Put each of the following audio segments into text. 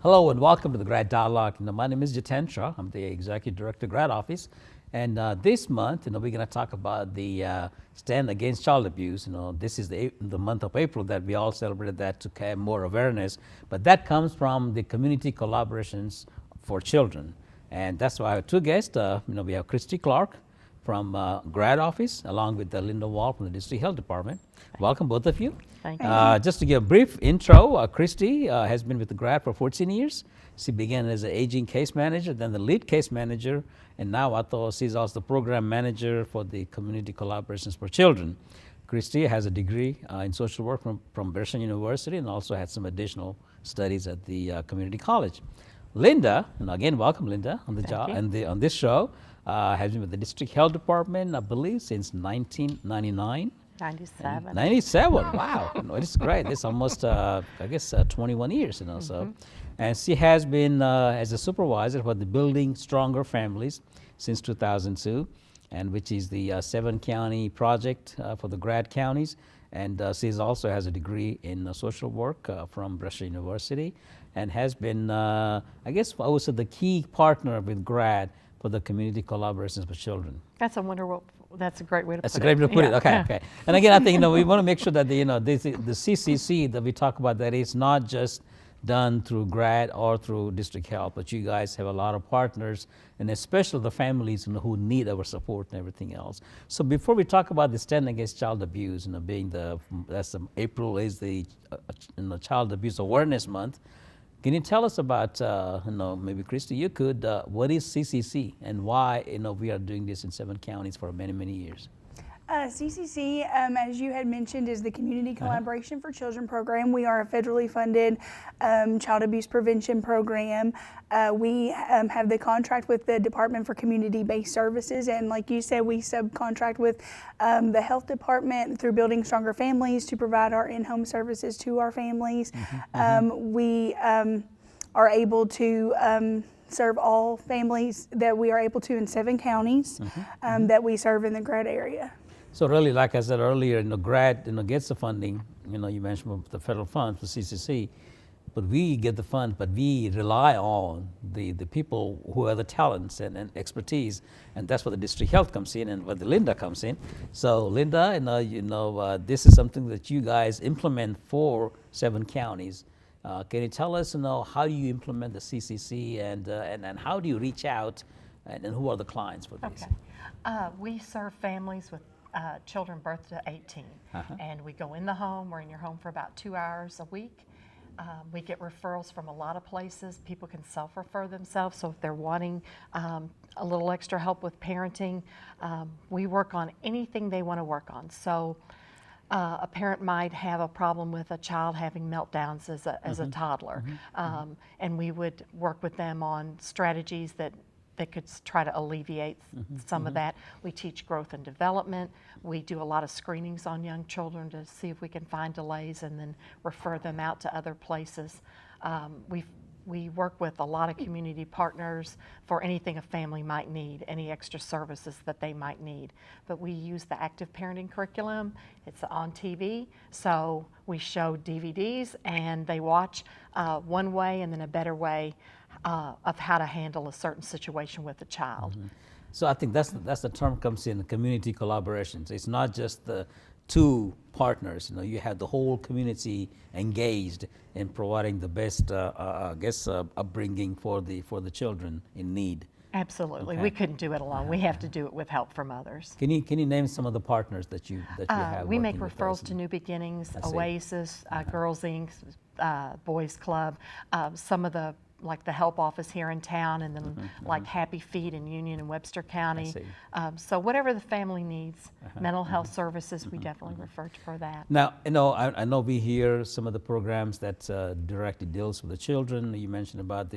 Hello and welcome to the Grad Dialogue. My name is Jiten Shah. I'm the Executive Director, Grad Office. And this month, we're going to talk about the stand against child abuse. This is the month of April that we all celebrated that to have more awareness. But that comes from the community collaborations for children. And that's why I have two guests. We have Kristy Clark from Grad Office, along with Linda Wahl from the District Health Department. Welcome, both of you. Thank you. Just to give a brief intro, Kristy has been with the Grad for 14 years. She began as an aging case manager, then the lead case manager, and now she's also the program manager for the community collaborations for children. Kristy has a degree in social work from Berkshire University and also had some additional studies at the community college. Linda, and again, welcome Linda on the job and on this show, has been with the District Health Department, I believe, since 1999. 97. 97, wow. It's great. It's almost, 21 years, so. And she has been as a supervisor for the Building Stronger Families since 2002, and which is the 7-county project for the grad counties. And she also has a degree in social work from Berkshire University and has been, I would say, the key partner with Grad for the community collaborations for children. That's a wonderful. That's a great way to put it. That's a great way to put it. Okay. And again, I think we want to make sure that the CCC that we talk about, that is not just done through Grad or through District Health, but you guys have a lot of partners, and especially the families who need our support and everything else. So before we talk about the stand against child abuse, being April is the Child Abuse Awareness Month. Can you tell us about, maybe Kristy, you could, what is CCC and why, we are doing this in 7 counties for many, many years? CCC, as you had mentioned, is the Community Collaboration for Children program. We are a federally funded child abuse prevention program. We have the contract with the Department for Community-Based Services, and like you said, we subcontract with the Health Department through Building Stronger Families to provide our in-home services to our families. We are able to serve all families that we are able to in 7 counties that we serve in the Grad area. So really, like I said earlier, Grad gets the funding. You mentioned the federal funds for CCC, but we get the funds, but we rely on the people who are the talents and expertise, and that's where the District Health comes in and where the Linda comes in. So Linda, this is something that you guys implement for 7 counties. Can you tell us, how do you implement the CCC and how do you reach out and who are the clients for these? Okay. We serve families with children birth to 18. And we go in the home. We're in your home for about 2 hours a week. We get referrals from a lot of places. People can self-refer themselves. So if they're wanting a little extra help with parenting, we work on anything they want to work on. So a parent might have a problem with a child having meltdowns as a toddler. And we would work with them on strategies that could try to alleviate some of that. We teach growth and development. We do a lot of screenings on young children to see if we can find delays and then refer them out to other places. We work with a lot of community partners for anything a family might need, any extra services that they might need. But we use the active parenting curriculum. It's on TV, so we show DVDs and they watch one way and then a better way of how to handle a certain situation with a child. So I think that's the term comes in, community collaborations. It's not just the 2 partners. You have the whole community engaged in providing the best, upbringing for the children in need. Absolutely, we couldn't do it alone. We have to do it with help from others. Can you name some of the partners that you have? We make referrals to New Beginnings, Oasis, Girls Inc., Boys Club, some of the like the help office here in town, and then like Happy Feet in Union and Webster County. So whatever the family needs, mental health services, we definitely refer to for that. Now, I know we hear some of the programs that directly deals with the children. You mentioned about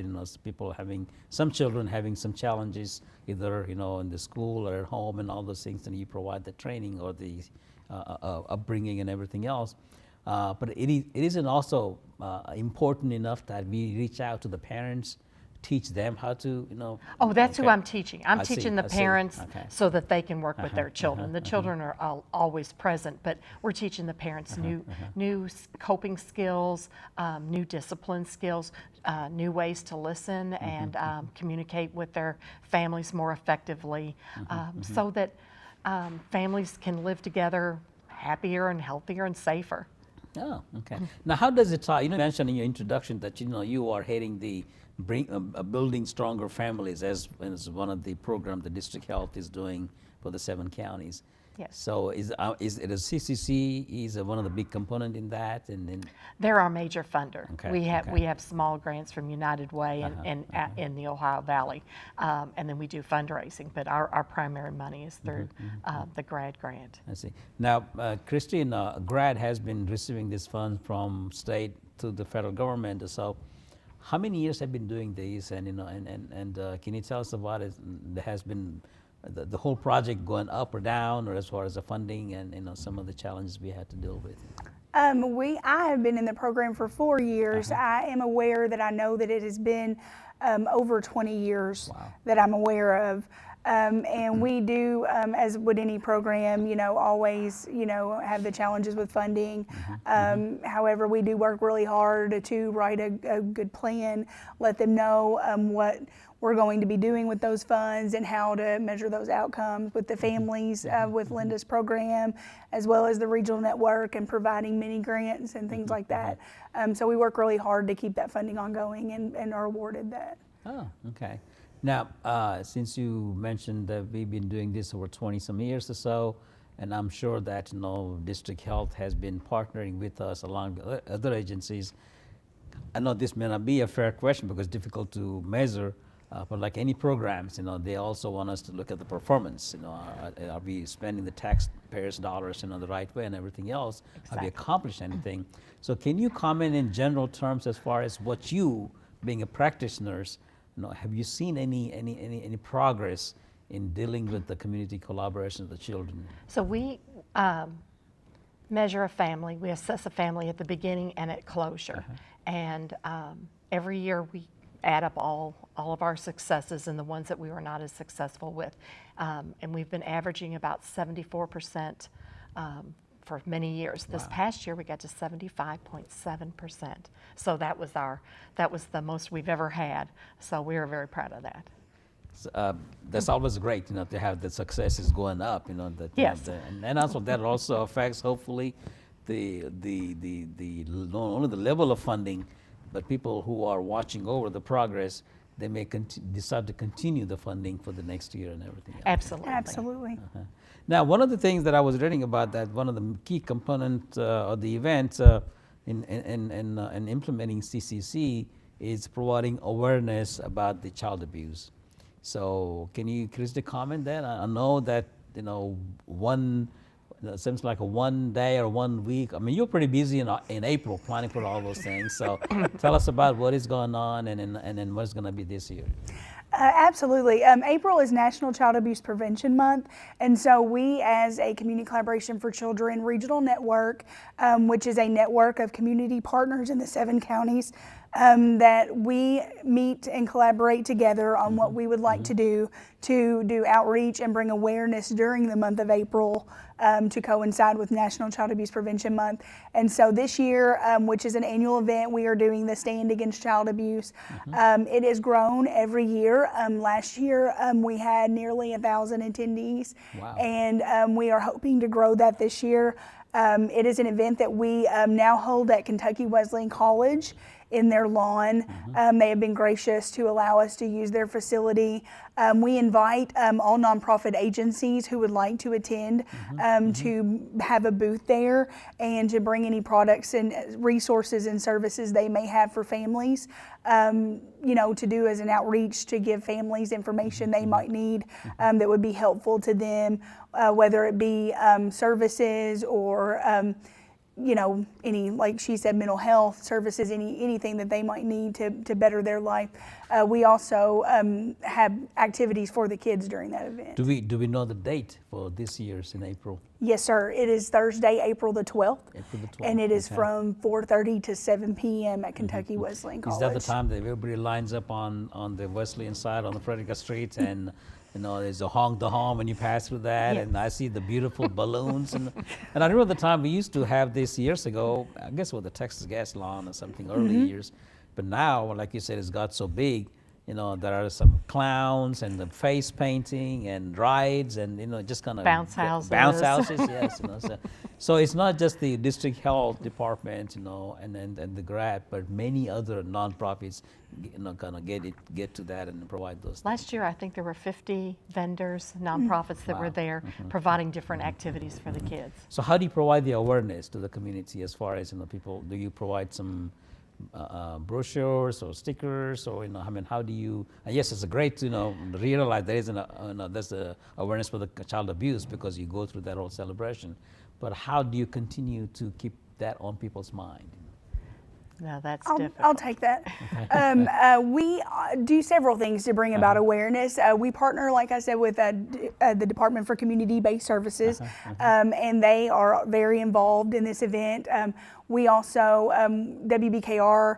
some children having some challenges, either in the school or at home and all those things, and you provide the training or the upbringing and everything else. But it isn't also important enough that we reach out to the parents, teach them how to, Oh, that's who okay. I'm teaching. I'm I see, teaching the I see. parents Okay. so that they can work with their children. The children are always present, but we're teaching the parents new coping skills, new discipline skills, new ways to listen and communicate with their families more effectively, so that families can live together happier and healthier and safer. Oh, okay. Now, how does it tie? You mentioned in your introduction that you are heading the building stronger families as one of the programs the district health is doing for the 7 counties. Yes. So is it a CCC is one of the big component in that, and They're our major funder. Okay, We have small grants from United Way and in the Ohio Valley, and then we do fundraising. But our primary money is through the GRAD grant. I see. Now, Kristy, GRAD has been receiving this funds from state to the federal government. So, how many years have been doing these? And can you tell us about it? There has been the whole project going up or down, or as far as the funding and some of the challenges we had to deal with. I have been in the program for 4 years. I am aware that I know that it has been over 20 years that I'm aware of. And we do, as would any program, always, have the challenges with funding. However, we do work really hard to write a good plan, let them know what we're going to be doing with those funds and how to measure those outcomes with the families with Linda's program, as well as the regional network and providing mini grants and things like that. So we work really hard to keep that funding ongoing and are awarded that. Oh, okay. Now, since you mentioned that we've been doing this over 20 some years or so, and I'm sure that district health has been partnering with us along with other agencies. I know this may not be a fair question because it's difficult to measure, but like any programs, they also want us to look at the performance. Are we spending the taxpayers' dollars the right way and everything else? Have we accomplished anything? So can you comment in general terms as far as what you, being a practitioners, have you seen any progress in dealing with the community collaboration of the children? So we measure a family. We assess a family at the beginning and at closure. And every year we add up all of our successes and the ones that we were not as successful with. And we've been averaging about 74% for many years. This past year we got to 75.7%. So that was the most we've ever had. So we are very proud of that. That's always great, to have the successes going up, that. Yes. And also that also affects hopefully the not only the level of funding, but people who are watching over the progress, they may decide to continue the funding for the next year and everything else. Absolutely. Absolutely. Now, one of the things that I was reading about that one of the key components of the event in implementing CCC is providing awareness about the child abuse. So, can you, Kristy, comment that? I know that it seems like a 1 day or 1 week. I mean, you're pretty busy in April planning for all those things. So, tell us about what is going on and then what's going to be this year. Absolutely. April is National Child Abuse Prevention Month, and so we, as a Community Collaboration for Children Regional Network, which is a network of community partners in the 7 counties, that we meet and collaborate together on what we would like to do outreach and bring awareness during the month of April to coincide with National Child Abuse Prevention Month. And so this year, which is an annual event, we are doing the Stand Against Child Abuse. It has grown every year. Last year, we had nearly 1,000 attendees, and we are hoping to grow that this year. It is an event that we now hold at Kentucky Wesleyan College in their lawn. They have been gracious to allow us to use their facility. We invite all nonprofit agencies who would like to attend to have a booth there and to bring any products and resources and services they may have for families, to do as an outreach to give families information they might need that would be helpful to them, whether it be services or any, like she said, mental health services, anything that they might need to better their life. We also have activities for the kids during that event. Do we know the date for this year's in April? Yes, sir. It is Thursday, April the 12th. April the 12th. And it is okay. from 4:30 to 7 p.m. at Kentucky Wesleyan College. Is that the time that everybody lines up on the Wesleyan side on the Frederica Street and there's a honk the horn when you pass through that, and I see the beautiful balloons and I remember the time we used to have this years ago, I guess with the Texas gas lawn or something early years, but now, like you said, it's got so big. There are some clowns and the face painting and rides and just kind of Bounce houses. Bounce houses, yes. So it's not just the district health department, and the GRAD, but many other nonprofits, kind of get to that and provide those. Last year, I think there were 50 vendors, nonprofits that were there providing different activities for the kids. So how do you provide the awareness to the community as far as people? Do you provide some brochures or stickers, or how do you? Yes, it's a great realize there is there's a awareness for the child abuse because you go through that whole celebration, but how do you continue to keep that on people's mind? No, that's I'll difficult. take that. We do several things to bring about awareness. We partner, like I said, with the Department for Community-Based Services, and they are very involved in this event. We also, WBKR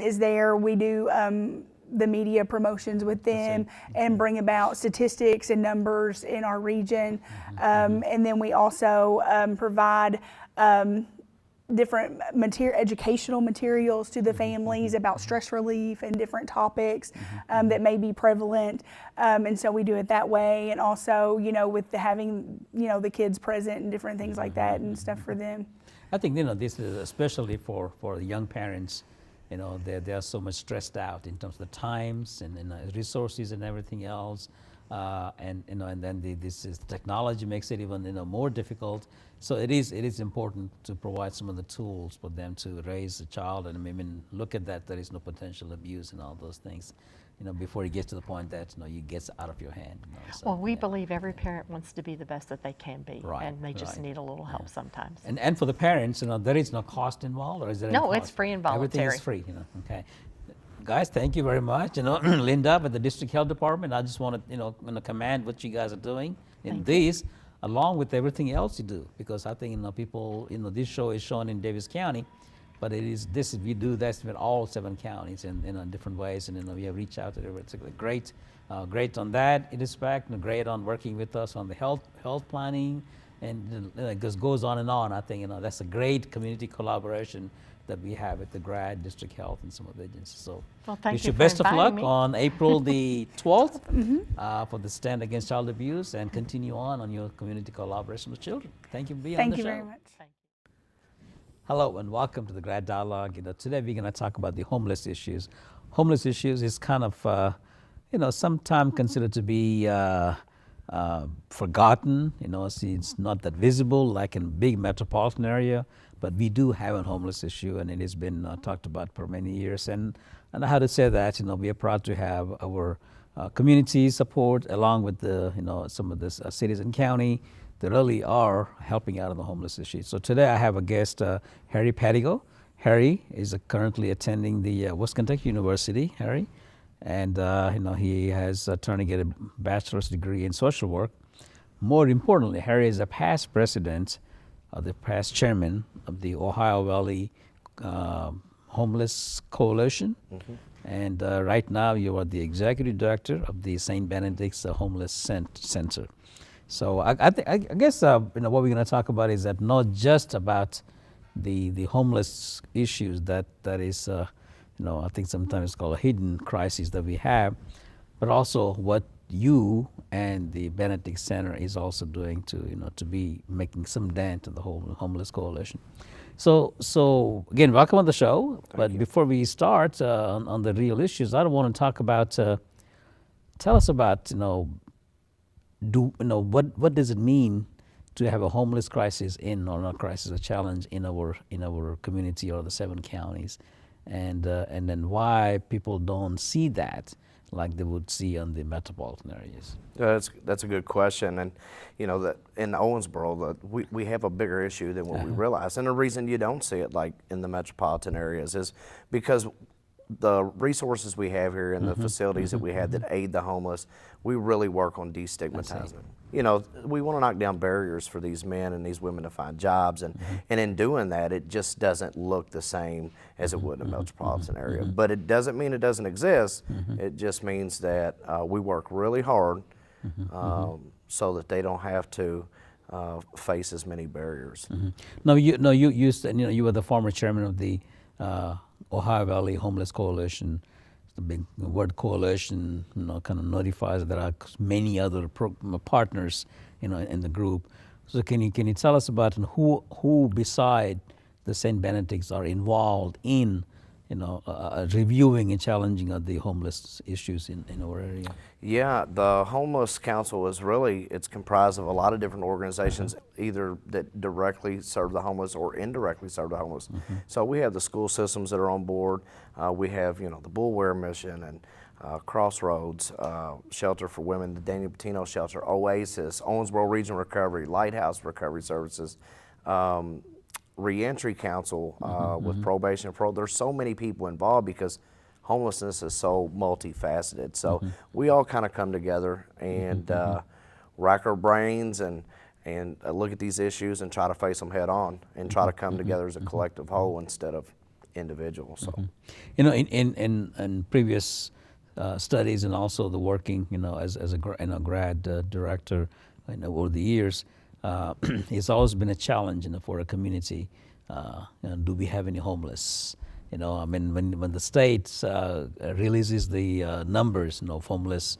is there. We do the media promotions with them and bring about statistics and numbers in our region. And then we also provide different educational materials to the families about stress relief and different topics that may be prevalent, and so we do it that way. And also, with having the kids present and different things like that and stuff for them. I think this is especially for the young parents. They are so much stressed out in terms of the times and resources and everything else. And then this is technology makes it even more difficult. So it is important to provide some of the tools for them to raise a child and maybe look at that there is no potential abuse and all those things, before it gets to the point that it gets out of your hand. So, Well, we believe every parent wants to be the best that they can be, Right, and they just right. need a little help sometimes. And for the parents, there is no cost involved, or is there? No, any it's cost? free and Everything voluntary. is free. Guys, thank you very much. Linda with the district health department, I just want to commend what you guys are doing in this, along with everything else you do, because I think people, this show is shown in Davis County, but we do this with all 7 counties in different ways, and we have reached out to everyone. It's great on that respect, and great on working with us on the health planning, and it just goes on and on. I think that's a great community collaboration that we have at the GRAD, District Health, and some of the agencies. So Well, thank wish you you for best of luck inviting me. on April the 12th for the Stand Against Child Abuse, and continue on your community collaboration with children. Thank you for being on Thank the you show. very much. Hello and welcome to the GRAD Dialogue. Today we're going to talk about the homeless issues. Homeless issues is kind of, sometimes considered to be forgotten. It's not that visible like in big metropolitan area, but we do have a homeless issue, and it has been talked about for many years. And how to say that, we are proud to have our community support along with some of the cities and county that really are helping out on the homeless issue. So today I have a guest, Harry Pedigo. Harry is currently attending the West Kentucky University, Harry, and he has trying to get a bachelor's degree in social work. More importantly, Harry is a past president, the past chairman of the Ohio Valley Homeless Coalition, and right now you are the executive director of the St. Benedict's Homeless Center. So I guess what we're going to talk about is that not just about the homeless issues that is I think sometimes it's called a hidden crisis that we have, but also what you and the Benedict Center is also doing to be making some dent in the whole homeless coalition. So again, welcome on the show. But before we start on the real issues, I want to talk about. Tell us about what does it mean to have a homeless crisis or not crisis, a challenge in our community or the 7 counties, and then why people don't see that like they would see on the metropolitan areas? That's a good question, and that in Owensboro, we have a bigger issue than what we realize, and the reason you don't see it like in the metropolitan areas is because the resources we have here and the facilities that we have that aid the homeless, we really work on destigmatizing. We want to knock down barriers for these men and these women to find jobs, and in doing that, it just doesn't look the same as it would in the metropolitan area. But it doesn't mean it doesn't exist. It just means that we work really hard so that they don't have to face as many barriers. Now, you said you were the former chairman of the Ohio Valley Homeless Coalition. The big word coalition, kind of notifies there are many other partners, in the group. So can you tell us about who beside the St. Benedict's are involved in, reviewing and challenging of the homeless issues in our area? Yeah, the Homeless Council it's comprised of a lot of different organizations, either that directly serve the homeless or indirectly serve the homeless. So we have the school systems that are on board. We have, the Bulware Mission and Crossroads, Shelter for Women, the Daniel Patino Shelter, Oasis, Owensboro Regional Recovery, Lighthouse Recovery Services, Reentry Council with probation and parole. There's so many people involved because homelessness is so multifaceted. So we all kind of come together and rack our brains and look at these issues and try to face them head on and try to come together as a collective whole instead of individuals. So, in previous studies and also the working, as a grad director, over the years, it's always been a challenge, for a community. Do we have any homeless? When the state releases the numbers, of homeless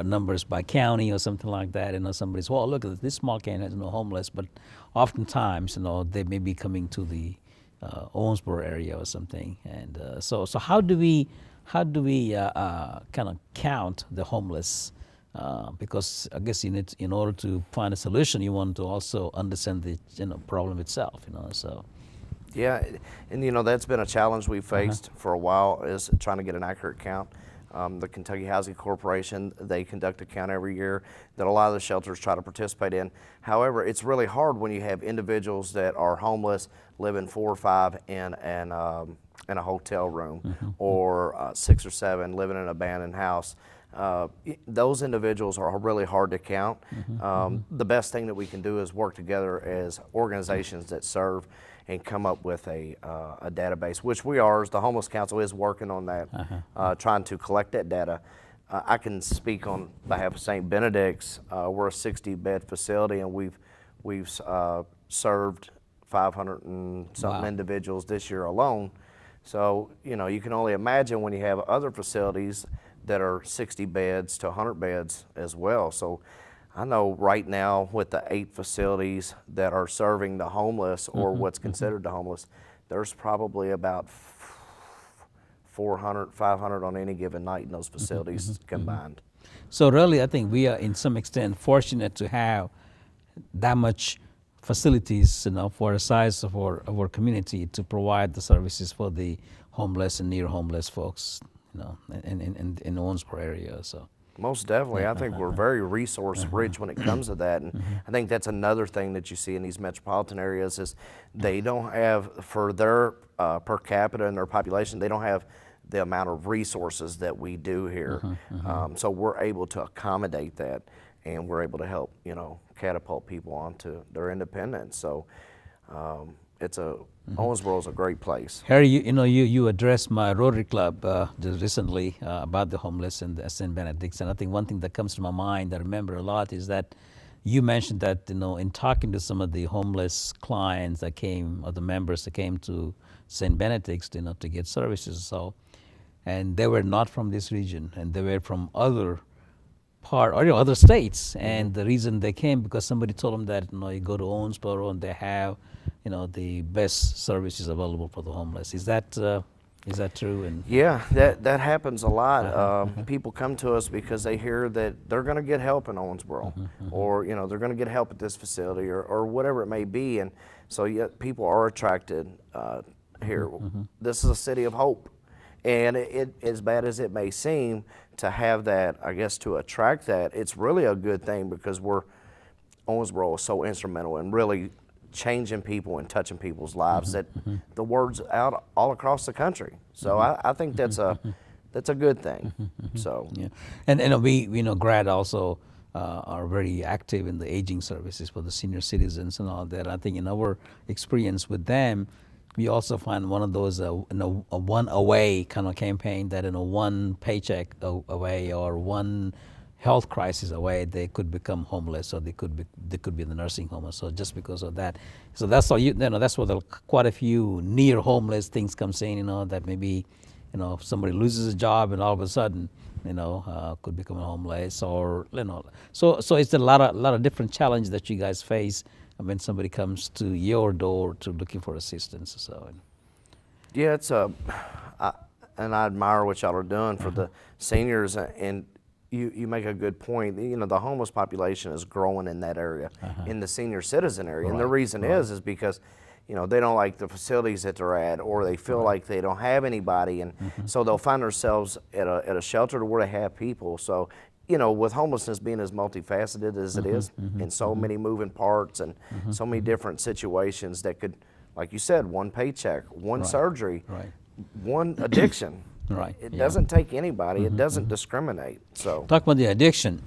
numbers by county or something like that, somebody's, well, look, this small county has no homeless, but oftentimes, they may be coming to the Owensboro area or something, and so how do we kind of count the homeless? Because I guess in order to find a solution, you want to also understand the problem itself. So. Yeah, and that's been a challenge we've faced for a while, is trying to get an accurate count. The Kentucky Housing Corporation, they conduct a count every year that a lot of the shelters try to participate in. However, it's really hard when you have individuals that are homeless, living 4 or 5 in a hotel room, or 6 or 7 living in an abandoned house. Those individuals are really hard to count. The best thing that we can do is work together as organizations that serve and come up with a database, which we are. As the Homeless Council is working on that, trying to collect that data. I can speak on behalf of St. Benedict's. We're a 60-bed facility, and we've served 500 and something individuals this year alone. So you can only imagine when you have other facilities that are 60 beds to 100 beds as well. So I know right now with the 8 facilities that are serving the homeless or what's considered the homeless, there's probably about 400, 500 on any given night in those facilities combined. So really, I think we are in some extent fortunate to have that much facilities, for the size of our community to provide the services for the homeless and near homeless folks, in the Owensboro area. So. Most definitely. I think we're very resource rich when it comes to that. And I think that's another thing that you see in these metropolitan areas is they don't have, for their per capita and their population, they don't have the amount of resources that we do here. So we're able to accommodate that, and we're able to help, catapult people onto their independence. So it's Owensboro is a great place. Harry, you addressed my Rotary Club just recently about the homeless and the St. Benedict's, and I think one thing that comes to my mind that I remember a lot is that you mentioned that in talking to some of the homeless clients that came, or the members that came to St. Benedict's, to get services, and they were not from this region, and they were from other other states, and the reason they came because somebody told them that you go to Owensboro and they have the best services available for the homeless. Is that true? And yeah, that happens a lot. People come to us because they hear that they're going to get help in Owensboro, or they're going to get help at this facility, or whatever it may be, and so people are attracted here. This is a city of hope. And as bad as it may seem, to have that, I guess, to attract that, it's really a good thing because Owensboro is so instrumental in really changing people and touching people's lives that the word's out all across the country. So I think that's a good thing. So Yeah, and we know GRAD also are very active in the aging services for the senior citizens and all that. I think in our experience with them, we also find one of those a one away kind of campaign that one paycheck away or one health crisis away, they could become homeless or they could be in the nursing home. So just because of that, so that's all that's where quite a few near homeless things comes in. That maybe if somebody loses a job and all of a sudden could become homeless or so it's a lot of different challenges that you guys face when somebody comes to your door to looking for assistance. So yeah, and I admire what y'all are doing for the seniors, and you make a good point. The homeless population is growing in that area, in the senior citizen area, and the reason is because they don't like the facilities that they're at, or they feel like they don't have anybody, and so they'll find themselves at a shelter where they have people. So with homelessness being as multifaceted as it is, and so many moving parts and so many different situations that could, like you said, one paycheck, one surgery, one addiction. Right. It doesn't take anybody. It doesn't discriminate. So talk about the addiction,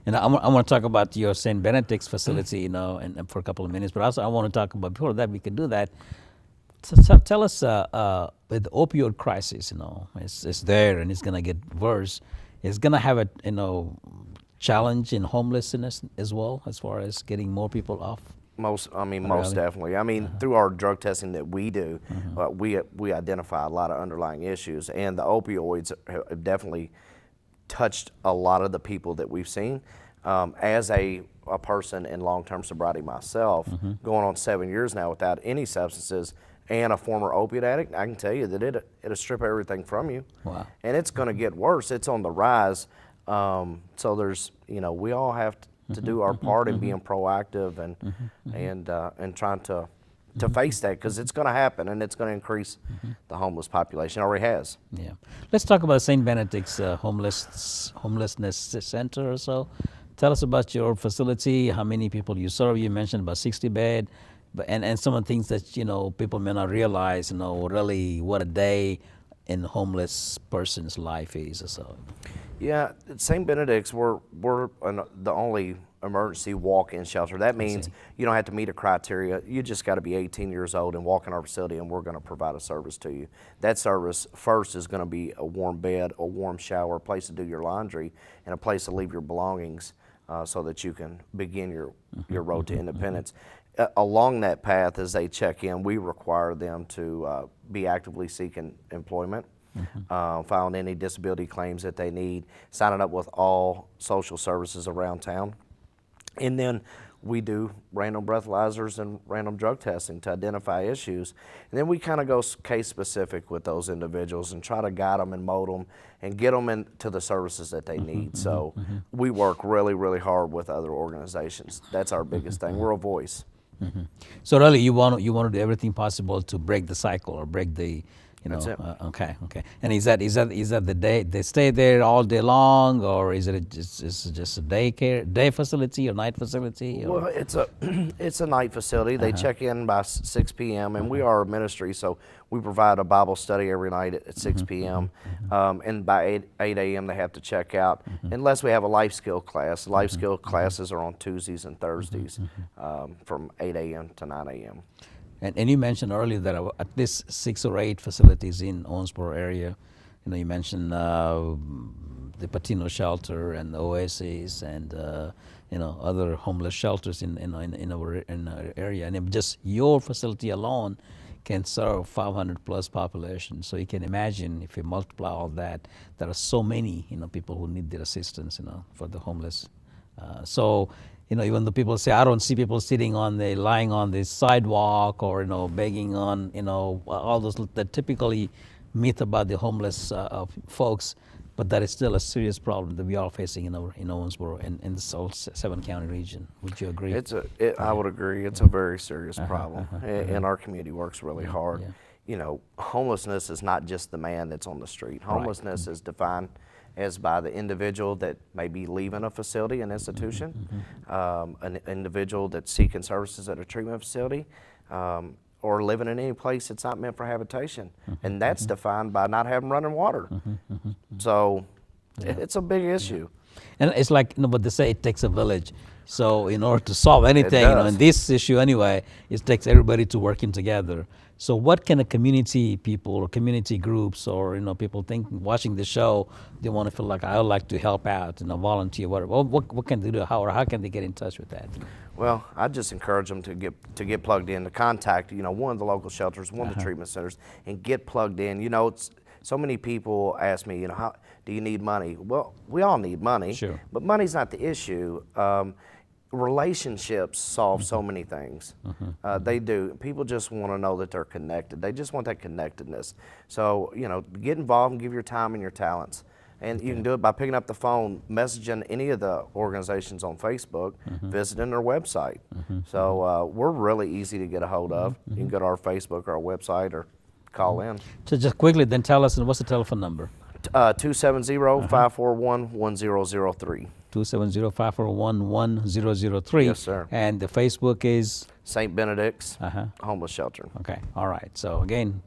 and I want to talk about your St. Benedict's facility, and for a couple of minutes. But also I want to talk about, before that we could do that. Tell us with the opioid crisis, it's there and it's going to get worse. It's going to have a challenge in homelessness as well, as far as getting more people off. Most definitely. Through our drug testing that we do, we identify a lot of underlying issues, and the opioids have definitely touched a lot of the people that we've seen. As a person in long-term sobriety myself, going on 7 years now without any substances, and a former opiate addict, I can tell you that it'll strip everything from you. Wow. And it's going to get worse. It's on the rise. So there's, we all have to do our part in being proactive and trying to face that, because it's going to happen and it's going to increase the homeless population. It already has. Yeah. Let's talk about St. Benedict's homelessness center or so. Tell us about your facility, how many people you serve. You mentioned about 60 bed. And some of the things that people may not realize, really what a day in a homeless person's life is or so. Yeah, at St. Benedict's, we're the only emergency walk-in shelter. That means you don't have to meet a criteria. You just got to be 18 years old and walk in our facility, and we're going to provide a service to you. That service first is going to be a warm bed, a warm shower, a place to do your laundry, and a place to leave your belongings so that you can begin your road to independence. Along that path, as they check in, we require them to be actively seeking employment, filing any disability claims that they need, signing up with all social services around town. And then we do random breathalyzers and random drug testing to identify issues. And then we kind of go case specific with those individuals and try to guide them and mold them and get them into the services that they need. So we work really, really hard with other organizations. That's our biggest thing. We're a voice. So really, you want to do everything possible to break the cycle or break the, That's it. Okay. And is that the day they stay there all day long, or is it just a day facility or night facility? Or? Well, it's a night facility. They check in by 6 p.m. and we are a ministry, so we provide a Bible study every night at 6 p.m. And by 8 a.m. they have to check out, unless we have a life skill class. Life skill classes are on Tuesdays and Thursdays from 8 a.m. to 9 a.m. And you mentioned earlier that at least 6 or 8 facilities in Owensboro area. You mentioned the Patino shelter and the Oasis and other homeless shelters in our area. And just your facility alone can serve 500 plus population. So you can imagine if you multiply all that, there are so many people who need their assistance for the homeless. Even the people say, I don't see people lying on the sidewalk or, begging on, all those that typically myth about the homeless folks, but that is still a serious problem that we are facing in Owensboro and in this whole 7-county region. Would you agree? I would agree. It's a very serious problem, and our community works really hard. you know, homelessness is not just the man that's on the street. Homelessness is defined as by the individual that may be leaving a facility, an institution, an individual that's seeking services at a treatment facility, or living in any place that's not meant for habitation. And that's defined by not having running water. So it's a big issue. And it's like, you know, what they say, it takes a village. So in order to solve anything, you know, in this issue anyway, it takes everybody to working together. So what can a community people or community groups or, you know, people watching the show, they want to feel like, I would like to help out, you know, volunteer, whatever. What can they do? How can they get in touch with that? Well, I just encourage them to get plugged in, to contact, you know, one of the local shelters, one of the treatment centers, and get plugged in. You know, so many people ask me, you know, how do you need money? Well, we all need money, Sure. But money's not the issue. Relationships solve so many things. They do. People just want to know that they're connected. They just want that connectedness. So, you know, get involved and give your time and your talents. And you can do it by picking up the phone, messaging any of the organizations on Facebook, visiting their website. So we're really easy to get a hold of. You can go to our Facebook or our website or call in. So just quickly, then tell us, what's the telephone number? 270-541-1003. 270-541-1003. Yes, sir. And the Facebook is? St. Benedict's Homeless Shelter. Okay, all right. So again,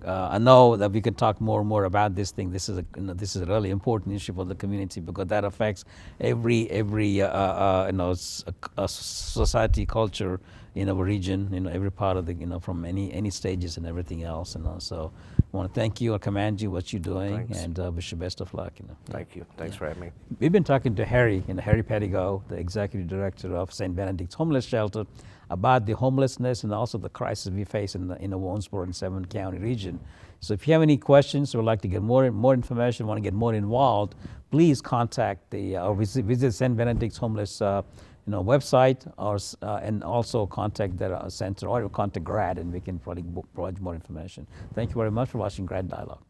I know that we could talk more and more about this thing. This is this is a really important issue for the community because that affects every society, culture in our region. You know, every part of the from any stages and everything else. You know, so I want to thank you. I commend you what you're doing, Thanks. and wish you best of luck. You know. Thank you. Thanks for having me. We've been talking to Harry, Harry Pedigo, the executive director of St. Benedict's Homeless Shelter, about the homelessness and also the crisis we face in the Owensboro and Seven County region. So if you have any questions or would like to get more information, want to get more involved, please contact or visit St. Benedict's Homeless website, or and also contact their center or contact GRAD, and we can probably provide more information. Thank you very much for watching GRAD Dialogue.